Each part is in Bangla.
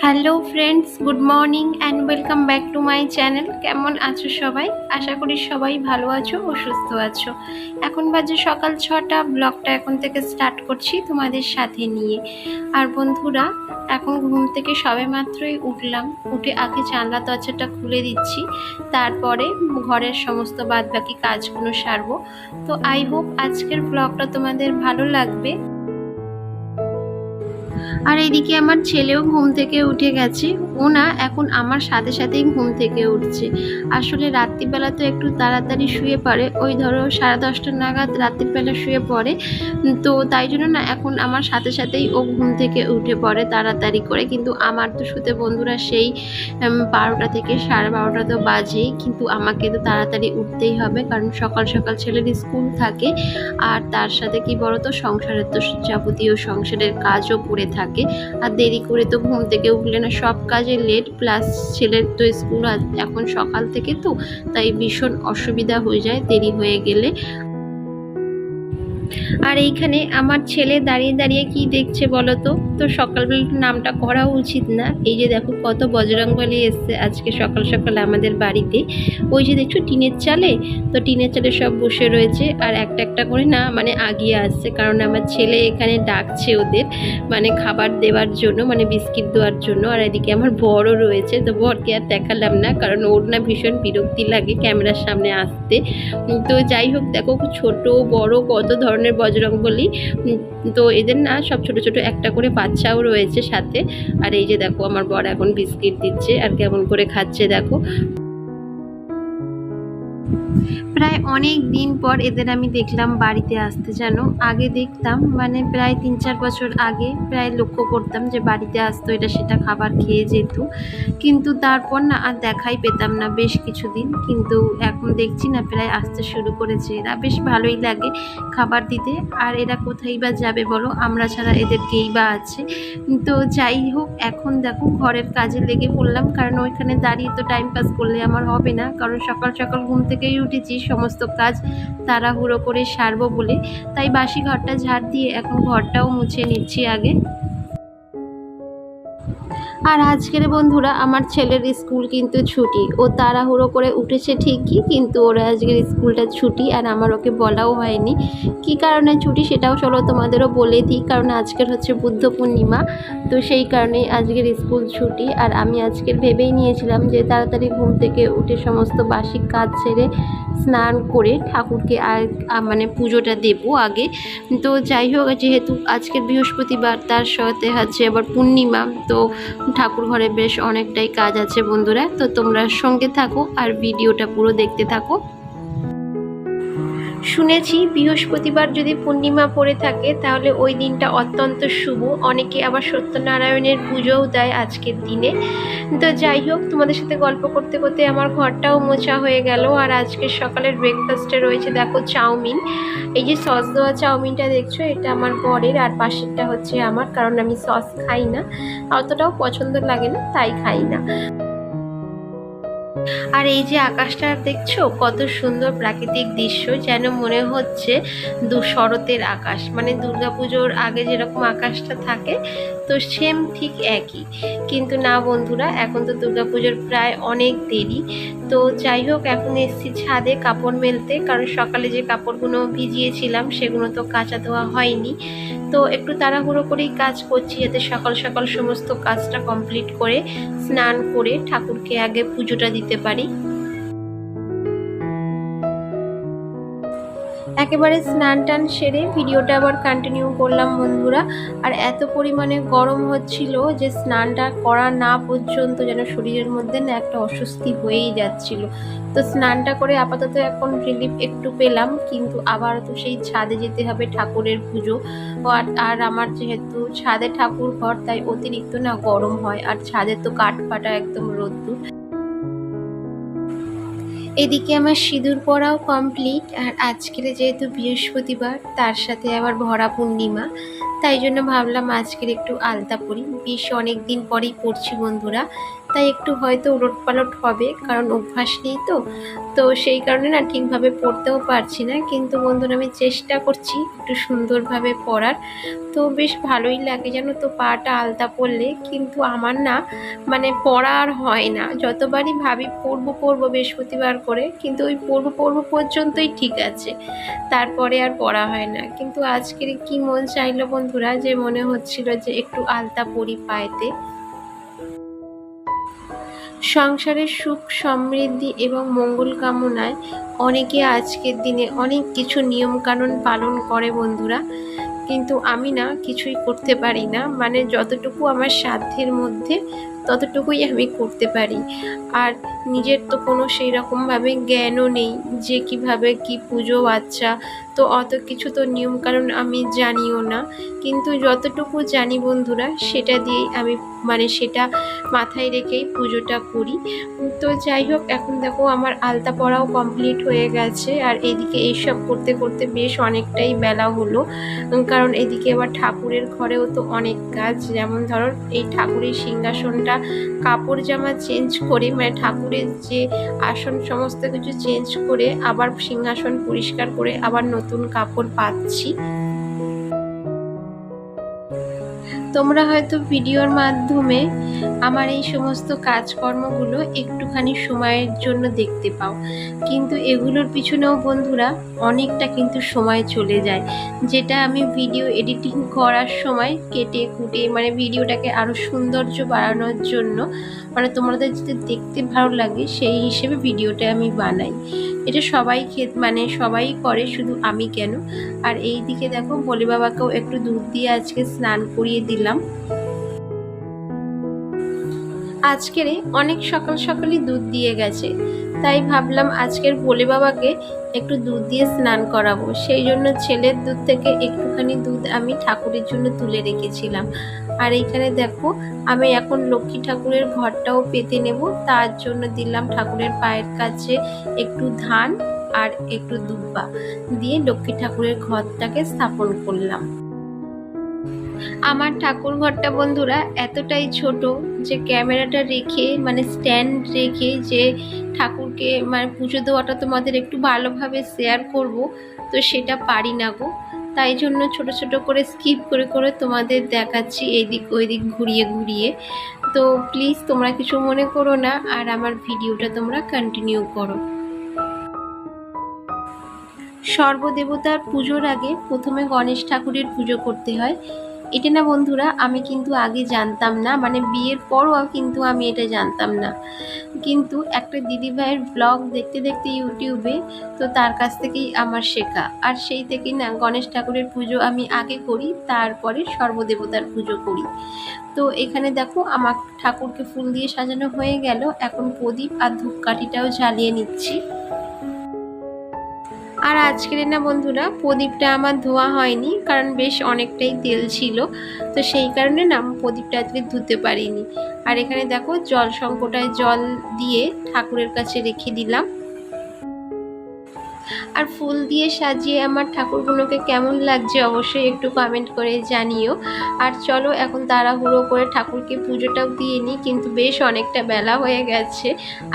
Hello friends, good morning and welcome back to my channel. কেমন আছো সবাই? আশা করি সবাই ভালো আছো ও সুস্থ আছো। এখন বাজে সকাল 6টা। ব্লগটা এখন থেকে স্টার্ট করছি তোমাদের সাথে নিয়ে। আর বন্ধুরা, এখন ঘুম থেকে সবে মাত্রই উঠলাম। উঠে আগে জানলা দরজাটা খুলে দিচ্ছি, তারপরে ঘরের সমস্ত বাদবাকি কাজগুলো সারবো। তো আই হোপ আজকের ব্লগটা তোমাদের ভালো লাগবে। আর এইদিকে আমার ছেলেও ঘুম থেকে উঠে গেছে। ও না এখন আমার সাথে সাথেই ঘুম থেকে উঠছে। আসলে রাত্রিবেলা তো একটু তাড়াতাড়ি শুয়ে পড়ে, ওই ধরো 10:30 নাগাদ রাত্রিবেলা শুয়ে পড়ে। তো তাই জন্য না এখন আমার সাথে সাথেই ও ঘুম থেকে উঠে পড়ে তাড়াতাড়ি করে। কিন্তু আমার তো শুতে বন্ধুরা সেই 12টা থেকে 12:30 তো বাজেই। কিন্তু আমাকে তো তাড়াতাড়ি উঠতেই হবে, কারণ সকাল সকাল ছেলের স্কুল থাকে। আর তার সাথে কি বলতো, সংসারের তো যাবতীয় সংসারের কাজও পড়ে থাকে। আর দেরি করে তো ঘুম থেকে উঠলে না সব কাজে লেট, প্লাস ছেলের তো স্কুল এখন সকাল থেকে, তো তাই ভীষণ অসুবিধা হয়ে যায় দেরি হয়ে গেলে। আর এইখানে আমার ছেলে দাঁড়িয়ে দাঁড়িয়ে কি দেখছে বলো তো? তো সকালবেলা নামটা করা উচিত না। এই যে দেখো কত বজরংবলী এসছে আজকে সকাল সকাল আমাদের বাড়িতে। ওই যে দেখছো টিনের চালে, তো টিনের চালে সব বসে রয়েছে আর একটা একটা করে না মানে আগিয়ে আসছে, কারণ আমার ছেলে এখানে ডাকছে ওদের মানে খাবার দেওয়ার জন্য, মানে বিস্কিট দেওয়ার জন্য। আর এদিকে আমার বড়ও রয়েছে, তো বরকে আর দেখালাম না, কারণ ওর না ভীষণ বিরক্তি লাগে ক্যামেরার সামনে আসতে। তো যাই হোক, দেখো ছোট বড় কত ধরনের বজরংবলী। তো এদের না সব ছোট ছোট একটা করে বাচ্চাও রয়েছে সাথে। আর এই যে দেখো আমার বর এখন বিস্কিট দিচ্ছে আর কেমন করে খাচ্ছে দেখো। প্রায় অনেক দিন পর এদের আমি দেখলাম বাড়িতে আসতে। যেন আগে দেখতাম মানে প্রায় 3-4 বছর আগে প্রায় লক্ষ্য করতাম যে বাড়িতে আসতো, এটা সেটা খাবার খেয়ে যেত, কিন্তু তারপর না আর দেখাই পেতাম না বেশ কিছুদিন। কিন্তু এখন দেখছি না প্রায় আসতে শুরু করেছে এরা, বেশ ভালোই লাগে খাবার দিতে। আর এরা কোথায় বা যাবে বলো, আমরা ছাড়া এদের কেই বা আছে? তো যাই হোক, এখন দেখো ঘরের কাজে লেগে পড়লাম, কারণ ওইখানে দাঁড়িয়ে তো টাইম পাস করলে আমার হবে না, কারণ সকাল সকাল ঘুম থেকেই উঠেছি সমস্ত কাজ তাড়াহুড়ো করে সারবো বলে। তাই বাসি ঘরটা ঝাড় দিয়ে এখন ঘরটাও মুছে নিচ্ছি আগে। আর আজকের বন্ধুরা আমার ছেলের স্কুল কিন্তু ছুটি। ও তাড়াহুড়ো করে উঠেছে ঠিকই, কিন্তু ওর আজকের স্কুলটা ছুটি। আর আমার ওকে বলাও হয়নি কী কারণে ছুটি, সেটাও চলো তোমাদেরও বলে দিই। কারণ আজকের হচ্ছে বুদ্ধ পূর্ণিমা, তো সেই কারণেই আজকের স্কুল ছুটি। আর আমি আজকের ভেবেই নিয়েছিলাম যে তাড়াতাড়ি ঘুম থেকে উঠে সমস্ত বাসি কাজ সেরে স্নান করে ঠাকুরকে মানে পুজোটা দেবো আগে। তো যাই হোক, যেহেতু আজকের বৃহস্পতিবার, তার সাথে হচ্ছে আবার পূর্ণিমা, তো ঠাকুর ঘরে বেশ অনেকটাই কাজ আছে বন্ধুরা। তো তোমরা সঙ্গে থাকো আর ভিডিওটা পুরো দেখতে থাকো। শুনেছি বৃহস্পতিবার যদি পূর্ণিমা পড়ে থাকে তাহলে ওই দিনটা অত্যন্ত শুভ। অনেকে আবার সত্যনারায়ণের পুজোও দেয় আজকের দিনে। তো যাই হোক, তোমাদের সাথে গল্প করতে করতে আমার ঘরটাও মোছা হয়ে গেল। আর আজকের সকালের ব্রেকফাস্টে রয়েছে দেখো চাউমিন। এই যে সস দেওয়া চাউমিনটা দেখছো, এটা আমার বরের, আর পাশেরটা হচ্ছে আমার, কারণ আমি সস খাই না, অতটাও পছন্দ লাগে না, তাই খাই না। আর এই যে আকাশটা দেখছো কত সুন্দর প্রাকৃতিক দৃশ্য, যেন মনে হচ্ছে শরতের আকাশ, মানে দুর্গাপুজোর আগে যেরকম আকাশটা থাকে, তো সেম ঠিক একই। কিন্তু না বন্ধুরা, এখন তো দুর্গাপুজোর প্রায় অনেক দেরি। তো যাই হোক, এখন এসেছি ছাদে কাপড় মেলতে, কারণ সকালে যে কাপড়গুলো ভিজিয়েছিলাম সেগুলো তো কাচা ধোয়া হয়নি। তো একটু তাড়াহুড়ো করেই কাজ করছি, যাতে সকাল সকাল সমস্ত কাজটা কমপ্লিট করে স্নান করে ঠাকুরকে আগে পুজোটা দিতে পারি। একেবারে স্নান টান সেরে ভিডিওটা আবার কন্টিনিউ করলাম বন্ধুরা। আর এত পরিমাণে গরম হচ্ছিল যে স্নানটা করা না পর্যন্ত যেন শরীরের মধ্যে না একটা অস্বস্তি হয়েই যাচ্ছিল। তো স্নানটা করে আপাতত এখন রিলিফ একটু পেলাম, কিন্তু আবার তো সেই ছাদে যেতে হবে ঠাকুরের পুজো। আর আমার যেহেতু ছাদে ঠাকুর ঘর, তাই অতিরিক্ত না গরম হয়, আর ছাদে তো কাঠ ফাটা একদম রোদ্দুর। এদিকে আমার সিঁদুর পরাও কমপ্লিট। আর আজকের যেহেতু বৃহস্পতিবার, তার সাথে আবার ভরা পূর্ণিমা, তাই জন্য ভাবলাম আজকের একটু আলতা পরি। বেশ অনেক দিন পরেই পড়ছি বন্ধুরা, তাই একটু হয়তো উলটপালট হবে, কারণ অভ্যাস নেই তো। তো সেই কারণে না ঠিকভাবে পরতেও পারছি না, কিন্তু বন্ধুরা আমি চেষ্টা করছি একটু সুন্দরভাবে পরার। তো বেশ ভালোই লাগে জানো তো পাটা আলতা পরলে, কিন্তু আমার না মানে পরা আর হয় না। যতবারই ভাবি পরবো পরবো বৃহস্পতিবার করে, কিন্তু ওই পরবো পরবো পর্যন্তই ঠিক আছে, তারপরে আর পরা হয় না। কিন্তু আজকের কি মন চাইলো বন্ধুরা, যে মনে হচ্ছিল যে একটু আলতা পরি পায়েতে। সংসারের সুখ সমৃদ্ধি এবং মঙ্গল কামনায় অনেকে আজকের দিনে অনেক কিছু নিয়মকানুন পালন করে বন্ধুরা, কিন্তু আমি না কিছুই করতে পারি না। মানে যতটুকু আমার সাধ্যের মধ্যে ততটুকুই আমি করতে পারি। আর নিজের তো কোনো সেই রকমভাবে জ্ঞানও নেই যে কিভাবে কি পুজো বাচ্চা, তো অত কিছু তো নিয়মকানুন আমি জানিও না। কিন্তু যতটুকু জানি বন্ধুরা সেটা দিয়েই আমি মানে সেটা মাথায় রেখেই পুজোটা করি। তো যাই হোক, এখন দেখো আমার আলতা পরাও কমপ্লিট হয়ে গেছে, আর এদিকে এইসব করতে করতে বেশ অনেকটাই বেলা হলো। কারণ এদিকে আবার ঠাকুরের ঘরেও তো অনেক কাজ, যেমন ধরো এই ঠাকুরের সিংহাসনটা কাপড় জামা চেঞ্জ করে, মানে ঠাকুরের যে আসন সমস্ত কিছু চেঞ্জ করে আবার সিংহাসন পরিষ্কার করে আবার নতুন কাপড় পাচ্ছি। তোমরা হয়তো ভিডিওর মাধ্যমে আমার এই সমস্ত কাজকর্মগুলো একটুখানি সময়ের জন্য দেখতে পাও, কিন্তু এগুলোর পিছনেও বন্ধুরা অনেকটা কিন্তু সময় চলে যায়, যেটা আমি ভিডিও এডিটিং করার সময় কেটে কুটে মানে ভিডিওটাকে আরও সৌন্দর্য বাড়ানোর জন্য, মানে তোমাদের যদি দেখতে ভালো লাগে সেই হিসেবে ভিডিওটা আমি বানাই। এটা সবাই মানে সবাই করে, শুধু আমি কেন। আর এই দিকে দেখো ভোলে বাবাকেও একটু দুধ দিয়ে আজকে স্নান করিয়ে দিলাম। আজকের অনেক সকাল সকালই দুধ দিয়ে গেছে, তাই ভাবলাম আজকের ভোলে বাবাকে একটু দুধ দিয়ে স্নান করাবো। সেই জন্য ছেলের দুধ থেকে একটুখানি দুধ আমি ঠাকুরের জন্য তুলে রেখেছিলাম। আর এইখানে দেখো আমি এখন লক্ষ্মী ঠাকুরের ঘরটাও পেতে নেব, তার জন্য দিলাম ঠাকুরের পায়ের কাছে একটু ধান আর একটু দুব্বা দিয়ে লক্ষ্মী ঠাকুরের ঘরটাকে স্থাপন করলাম। আমার ঠাকুর ঘরটা বন্ধুরা এতটাই ছোট যে ক্যামেরাটা রেখে মানে স্ট্যান্ড রেখে যে ঠাকুরকে মানে পুজো দেওয়াটা তোমাদের একটু ভালোভাবে শেয়ার করব, তো সেটা পারি না গো। তাই জন্য ছোট ছোট করে স্কিপ করে করে তোমাদের দেখাচ্ছি এইদিক ওইদিক ঘুরিয়ে ঘুরিয়ে। তো প্লিজ তোমরা কিছু মনে করো না, আর আমার ভিডিওটা তোমরা কন্টিনিউ করো। সর্বদেবতার পুজোর আগে প্রথমে গণেশ ঠাকুরের পুজো করতে হয়। এটা না বন্ধুরা আমি কিন্তু আগে জানতাম না, মানে বিয়ের পরও কিন্তু আমি এটা জানতাম না। কিন্তু একটা দিদিভাইয়ের ব্লগ দেখতে দেখতে ইউটিউবে, তো তার কাছ থেকেই আমার শেখা। আর সেই থেকেই না গণেশ ঠাকুরের পুজো আমি আগে করি, তারপরে সর্বদেবতার পুজো করি। তো এখানে দেখো আমার ঠাকুরকে ফুল দিয়ে সাজানো হয়ে গেল, এখন প্রদীপ আর ধূপকাঠিটাও জ্বালিয়ে নিচ্ছি। আর আজকের না বন্ধুরা প্রদীপটা আমার ধোয়া হয়নি, কারণ বেশ অনেকটাই তেল ছিল, তো সেই কারণে না প্রদীপটা আজকে ধুতে পারিনি। আর এখানে দেখো জল সংকটায় জল দিয়ে ঠাকুরের কাছে রেখে দিলাম। আর ফুল দিয়ে সাজিয়ে আমার ঠাকুরগুলোকে কেমন লাগছে অবশ্যই একটু কমেন্ট করে জানিও। আর চলো এখন তাড়াহুড়ো করে ঠাকুরকে পুজোটাও দিয়ে নিই, কিন্তু বেশ অনেকটা বেলা হয়ে গেছে,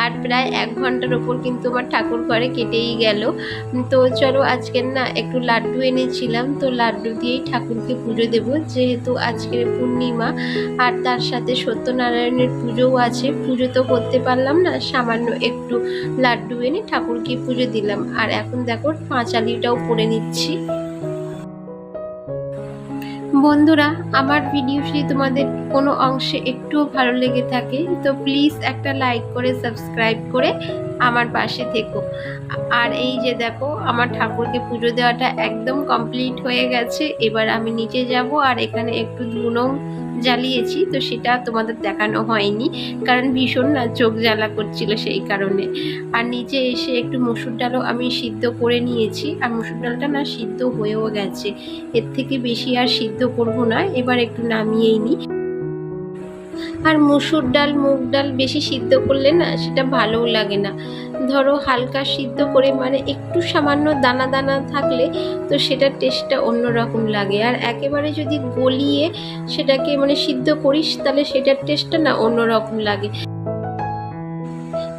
আর প্রায় 1 ঘন্টার ওপর কিন্তু আমার ঠাকুর ঘরে কেটেই গেল। তো চলো আজকের না একটু লাড্ডু এনেছিলাম, তো লাড্ডু দিয়েই ঠাকুরকে পুজো দেব, যেহেতু আজকের পূর্ণিমা আর তার সাথে সত্যনারায়ণের পুজোও আছে। পুজো তো করতে পারলাম না, সামান্য একটু লাড্ডু এনে ঠাকুরকে পুজো দিলাম। আর এখন দেখো পাঁচালিটাও পরে নিচ্ছি। বন্ধুরা আমার ভিডিও যদি তোমাদের কোনো অংশে একটুও ভালো লেগে থাকে তো প্লিজ একটা লাইক করে সাবস্ক্রাইব করে আমার পাশে থেকো। আর এই যে দেখো আমার ঠাকুরকে পুজো দেওয়াটা একদম কমপ্লিট হয়ে গেছে। এবার আমি নিচে যাব, আর এখানে একটু ধুনো জ্বালিয়েছি, তো সেটা তোমাদের দেখানো হয়নি কারণ ভীষণ না চোখ জ্বালা করছিল সেই কারণে। আর নিচে এসে একটু মসুর ডালও আমি সিদ্ধ করে নিয়েছি, আর মসুর ডালটা না সিদ্ধ হয়েও গেছে, এর থেকে বেশি আর সিদ্ধ করব না, এবার একটু নামিয়েই নিই। আর মসুর ডাল মুগ ডাল বেশি সিদ্ধ করলে না সেটা ভালোও লাগে না। ধরো হালকা সিদ্ধ করে মানে একটু সামান্য দানা দানা থাকলে তো সেটার টেস্টটা অন্যরকম লাগে। আর একেবারে যদি গলিয়ে সেটাকে মানে সিদ্ধ করিস তাহলে সেটার টেস্টটা না অন্যরকম লাগে।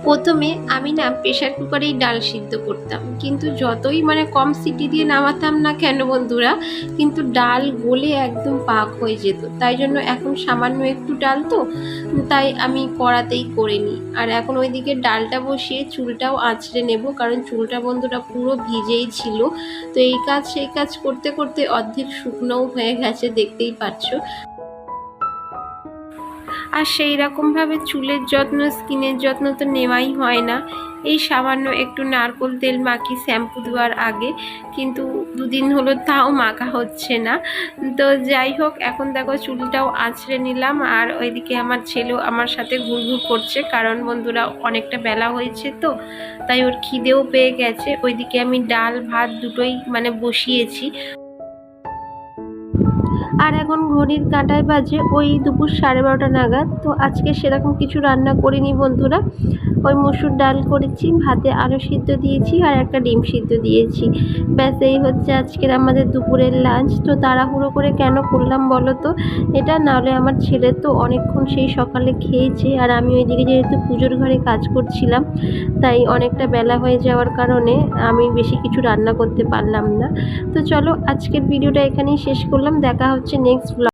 প্রথমে আমি না প্রেশার কুকারেই ডাল সিদ্ধ করতাম, কিন্তু যতই মানে কম সিটি দিয়ে নামাতাম না কেন বন্ধুরা, কিন্তু ডাল গলে একদম পাক হয়ে যেত। তাই জন্য এখন সামান্য একটু ডাল তো, তাই আমি কড়াতেই করে নিই। আর এখন ওইদিকে ডালটা বসিয়ে চুলটাও আঁচড়ে নেব, কারণ চুলটা বন্ধুরা পুরো ভিজেই ছিল। তো এই কাজ সেই কাজ করতে করতে অর্ধেক শুকনোও হয়ে গেছে, দেখতেই পাচ্ছ। আর সেই রকমভাবে চুলের যত্ন, স্কিনের যত্ন তো নেওয়াই হয় না। এই সামান্য একটু নারকোল তেল মাখি শ্যাম্পু দেওয়ার আগে, কিন্তু দুদিন হলো তাও মাখা হচ্ছে না। তো যাই হোক, এখন দেখো চুলটাও আঁচড়ে নিলাম। আর ওইদিকে আমার ছেলেও আমার সাথে ঘুরঘুর করছে, কারণ বন্ধুরা অনেকটা বেলা হয়েছে তো, তাই ওর খিদেও পেয়ে গেছে। ওইদিকে আমি ডাল ভাত দুটোই মানে বসিয়েছি। আর এখন ঘড়ির কাঁটায় বাজে ওই দুপুর 12:30 নাগাদ। তো আজকে সেরকম কিছু রান্না করিনি বন্ধুরা, ওই মসুর ডাল করেছি, ভাতে আলু সিদ্ধ দিয়েছি আর একটা ডিম সিদ্ধ দিয়েছি। ব্যাস এই হচ্ছে আজকের আমাদের দুপুরের লাঞ্চ। তো তাড়াহুড়ো করে কেন করলাম বলো তো এটা, নাহলে আমার ছেলে তো অনেকক্ষণ সেই সকালে খেয়েছে, আর আমি ওইদিকে যেহেতু পুজোর ঘরে কাজ করছিলাম, তাই অনেকটা বেলা হয়ে যাওয়ার কারণে আমি বেশি কিছু রান্না করতে পারলাম না। তো চলো আজকের ভিডিওটা এখানেই শেষ করলাম, দেখা হচ্ছে নেক্সট ব্লগ।